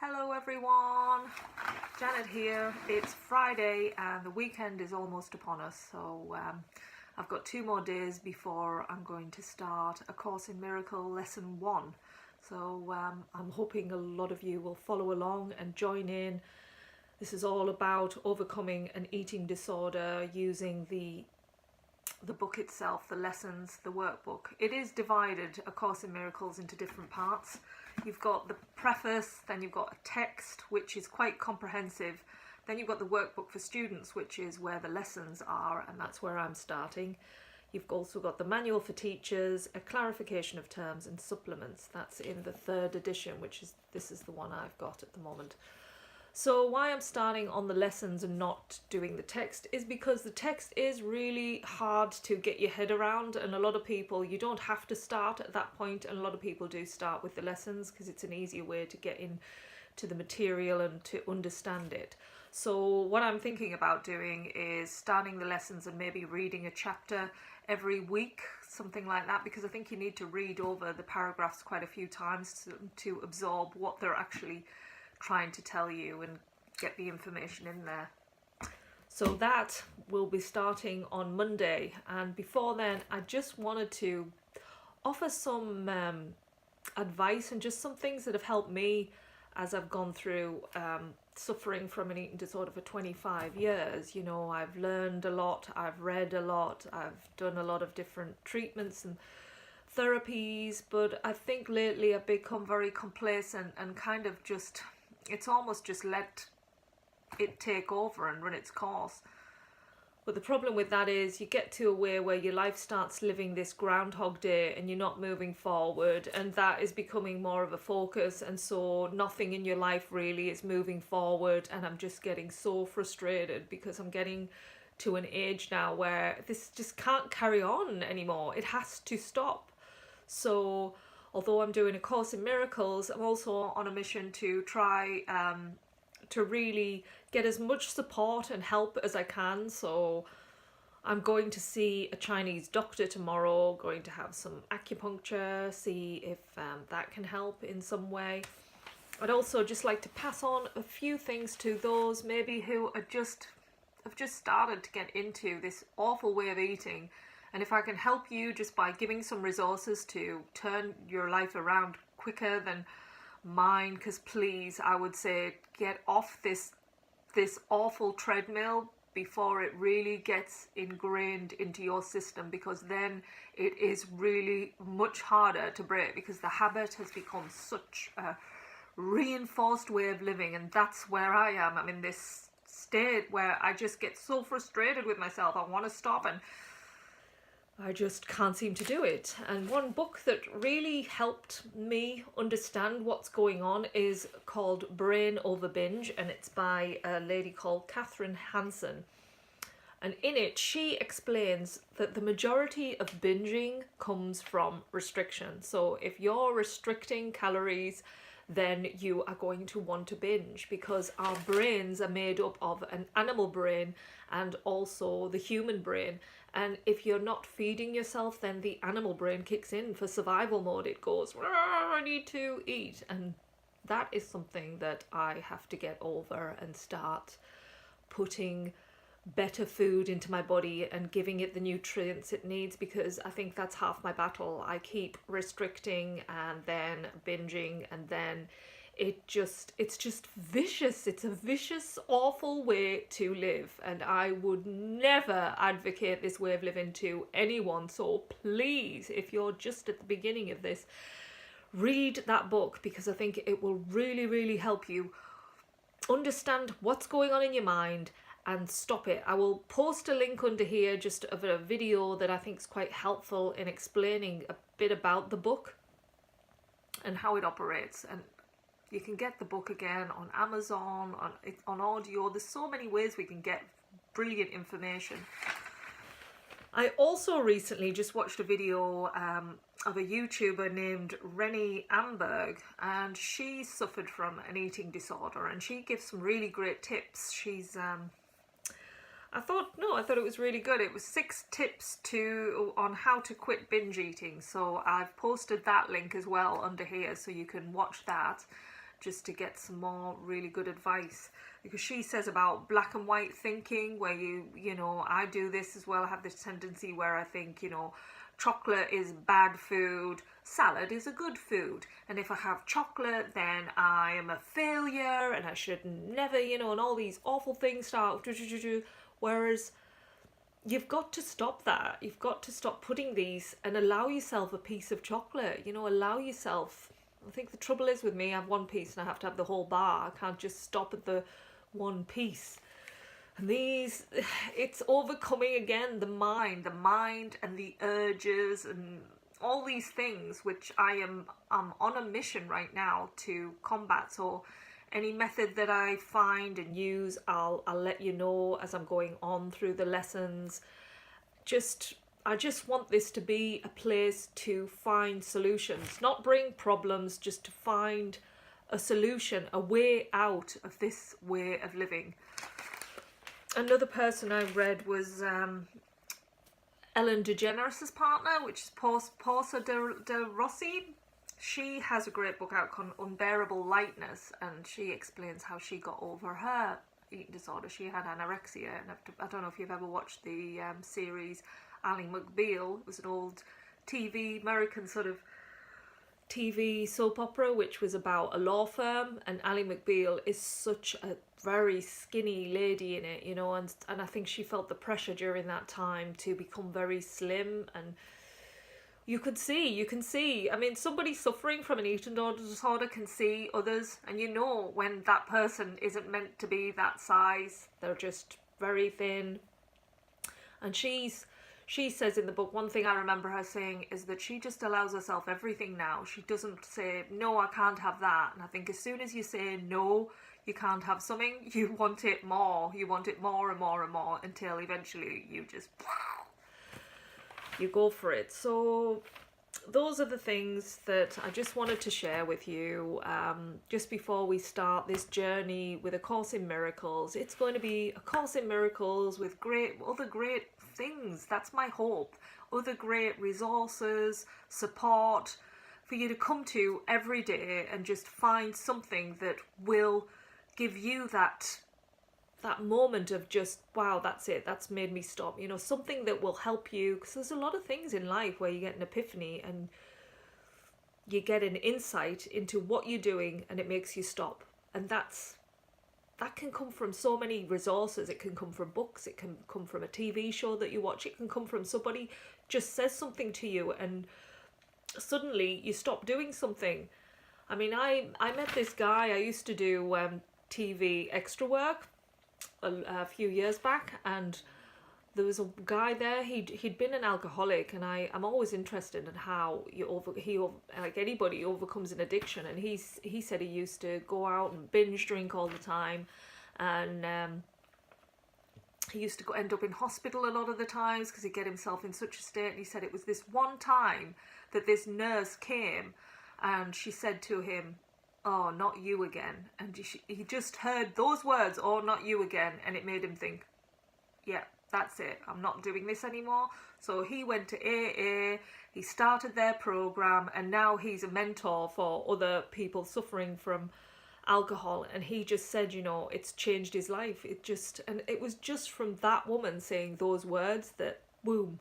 Hello everyone, Janet here. It's Friday and the weekend is almost upon us, so I've got 2 more days before I'm going to start A Course in Miracle Lesson 1. So I'm hoping a lot of you will follow along and join in. This is all about overcoming an eating disorder using the book itself, the lessons, the workbook. It is divided, A Course in Miracles, into different parts. You've got the preface, then you've got a text, which is quite comprehensive. Then you've got the workbook for students, which is where the lessons are, and that's where I'm starting. You've also got the manual for teachers, a clarification of terms, and supplements. That's in the 3rd edition, this is the one I've got at the moment. So why I'm starting on the lessons and not doing the text is because the text is really hard to get your head around, and a lot of people, you don't have to start at that point, and a lot of people do start with the lessons because it's an easier way to get into the material and to understand it. So what I'm thinking about doing is starting the lessons and maybe reading a chapter every week, something like that, because I think you need to read over the paragraphs quite a few times to absorb what they're actually trying to tell you and get the information in there. So that will be starting on Monday, and before then I just wanted to offer some advice and just some things that have helped me as I've gone through suffering from an eating disorder for 25 years. You know, I've learned a lot, I've read a lot, I've done a lot of different treatments and therapies, but I think lately I've become very complacent and kind of just, it's almost just let it take over and run its course. But the problem with that is you get to a way where your life starts living this Groundhog Day and you're not moving forward, and that is becoming more of a focus, and so nothing in your life really is moving forward, and I'm just getting so frustrated because I'm getting to an age now where this just can't carry on anymore. It has to stop. So although I'm doing A Course in Miracles, I'm also on a mission to try to really get as much support and help as I can. So I'm going to see a Chinese doctor tomorrow, going to have some acupuncture, see if that can help in some way. I'd also just like to pass on a few things to those maybe who have just started to get into this awful way of eating. And if I can help you just by giving some resources to turn your life around quicker than mine, because please, I would say get off this awful treadmill before it really gets ingrained into your system, because then it is really much harder to break, because the habit has become such a reinforced way of living. And that's where I am. I'm in this state where I just get so frustrated with myself. I want to stop and I just can't seem to do it. And one book that really helped me understand what's going on is called Brain Over Binge, and it's by a lady called Kathryn Hansen. And in it, she explains that the majority of binging comes from restriction. So if you're restricting calories, then you are going to want to binge, because our brains are made up of an animal brain and also the human brain. And if you're not feeding yourself, then the animal brain kicks in for survival mode. It goes, I need to eat. And that is something that I have to get over and start putting better food into my body and giving it the nutrients it needs, because I think that's half my battle. I keep restricting and then binging, and then it's just vicious. It's a vicious, awful way to live, and I would never advocate this way of living to anyone. So please, if you're just at the beginning of this, read that book, because I think it will really, really help you understand what's going on in your mind and stop it. I will post a link under here just of a video that I think is quite helpful in explaining a bit about the book and how it operates. And you can get the book again on Amazon, on audio. There's so many ways we can get brilliant information. I also recently just watched a video of a YouTuber named Rennie Amberg, and she suffered from an eating disorder, and she gives some really great tips. She's I thought it was really good. It was 6 tips on how to quit binge eating. So I've posted that link as well under here, so you can watch that. just to get some more really good advice, because she says about black and white thinking, where you know, I do this as well. I have this tendency where I think, you know, chocolate is bad food, salad is a good food, and if I have chocolate then I am a failure and I should never, you know, and all these awful things start. Whereas you've got to stop that. You've got to stop putting these and allow yourself a piece of chocolate, you know, allow yourself. I think the trouble is with me, I have one piece and I have to have the whole bar. I can't just stop at the one piece. And these, it's overcoming again the mind and the urges and all these things, which I'm on a mission right now to combat. So any method that I find and use, I'll let you know as I'm going on through the lessons. I just want this to be a place to find solutions, not bring problems, just to find a solution, a way out of this way of living. Another person I read was Ellen DeGeneres' partner, which is Portia de Rossi. She has a great book out called Unbearable, Lightness, and she explains how she got over her eating disorder. She had anorexia, and I don't know if you've ever watched the series Ally McBeal. It was an old American sort of TV soap opera, which was about a law firm, and Ally McBeal is such a very skinny lady in it, you know, and I think she felt the pressure during that time to become very slim, and you can see, I mean, somebody suffering from an eating disorder can see others, and you know when that person isn't meant to be that size, they're just very thin. And she says in the book, one thing I remember her saying is that she just allows herself everything now. She doesn't say, no, I can't have that. And I think as soon as you say, no, you can't have something, you want it more. You want it more and more and more until eventually you just, you go for it. So those are the things that I just wanted to share with you just before we start this journey with A Course in Miracles. It's going to be A Course in Miracles with other great things. That's my hope. Other great resources, support for you to come to every day and just find something that will give you that moment of just, wow, that's it, that's made me stop, you know, something that will help you, because there's a lot of things in life where you get an epiphany and you get an insight into what you're doing and it makes you stop. And that can come from so many resources. It can come from books, it can come from a TV show that you watch, it can come from somebody just says something to you and suddenly you stop doing something. I mean, I met this guy, I used to do TV extra work a few years back, and there was a guy there, he'd been an alcoholic, and I'm always interested in how like anybody overcomes an addiction. And he said he used to go out and binge drink all the time, and he used to end up in hospital a lot of the times because he'd get himself in such a state. And he said it was this one time that this nurse came and she said to him, "Oh, not you again." And he just heard those words, "Oh, not you again," and it made him think, yeah, that's it, I'm not doing this anymore. So he went to AA, he started their program, and now he's a mentor for other people suffering from alcohol. And he just said, you know, it's changed his life. And it was just from that woman saying those words that, boom,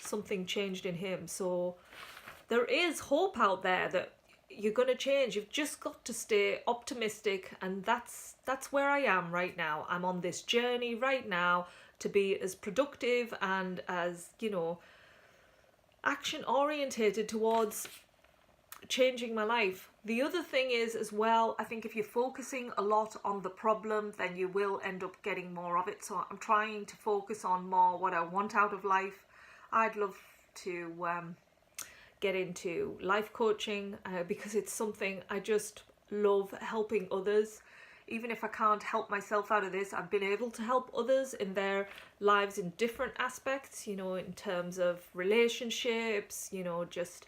something changed in him. So there is hope out there that you're going to change. You've just got to stay optimistic, and that's where I am right now. I'm on this journey right now to be as productive and as, you know, action orientated towards changing my life. The other thing is as well, I think if you're focusing a lot on the problem, then you will end up getting more of it. So I'm trying to focus on more what I want out of life. I'd love to get into life coaching because it's something I just love, helping others. Even if I can't help myself out of this, I've been able to help others in their lives in different aspects, you know, in terms of relationships, you know, just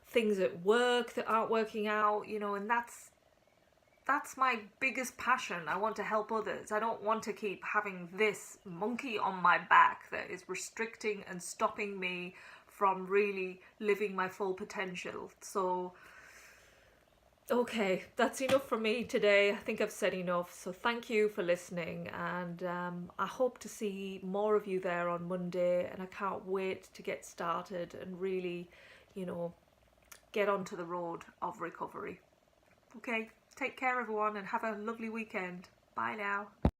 things at work that aren't working out, you know, and that's my biggest passion. I want to help others. I don't want to keep having this monkey on my back that is restricting and stopping me from really living my full potential. So Okay, that's enough for me today. I think I've said enough. So thank you for listening, and I hope to see more of you there on Monday. And I can't wait to get started and really, you know, get onto the road of recovery. Okay, take care everyone and have a lovely weekend. Bye now.